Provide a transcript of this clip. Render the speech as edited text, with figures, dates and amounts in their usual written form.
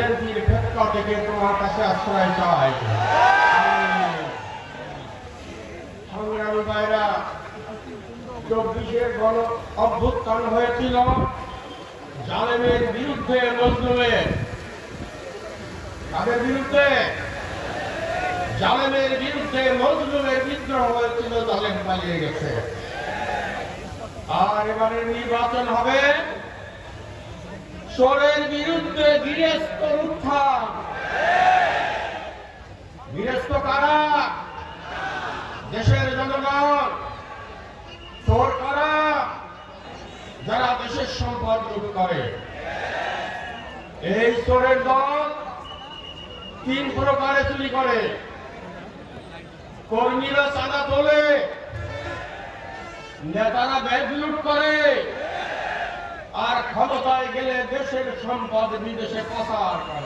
বিএনপির ক্ষেত্র থেকে তোমার কাছে আশ্রয় চাই। সংগ্রামী ভাইরা, 24-এর গণ অভ্যুত্থান হয়েছিল জালেমের বিরুদ্ধে, মজলুমের। তাদের বিরুদ্ধে, জালেমের বিরুদ্ধে মজলুমের বিদ্রোহ হয়েছিল, জালেম পালিয়ে গেছে। আর এবারে নির্বাচন হবে চোরের বিরুদ্ধে বীরেস্ত উত্থান। বীরেস্ত কারা? দেশের জনগণ। চোর কারা? যারা দেশের সম্পদ লুট করে। এই চোরের দল 3 প্রকারে চুরি করে। কর্মীরা চাঁদা তোলে, নেতারা ব্যাগ লুট করে, আর ক্ষমতায় গেলে দেশের সম্পদ বিদেশে পাচার করে।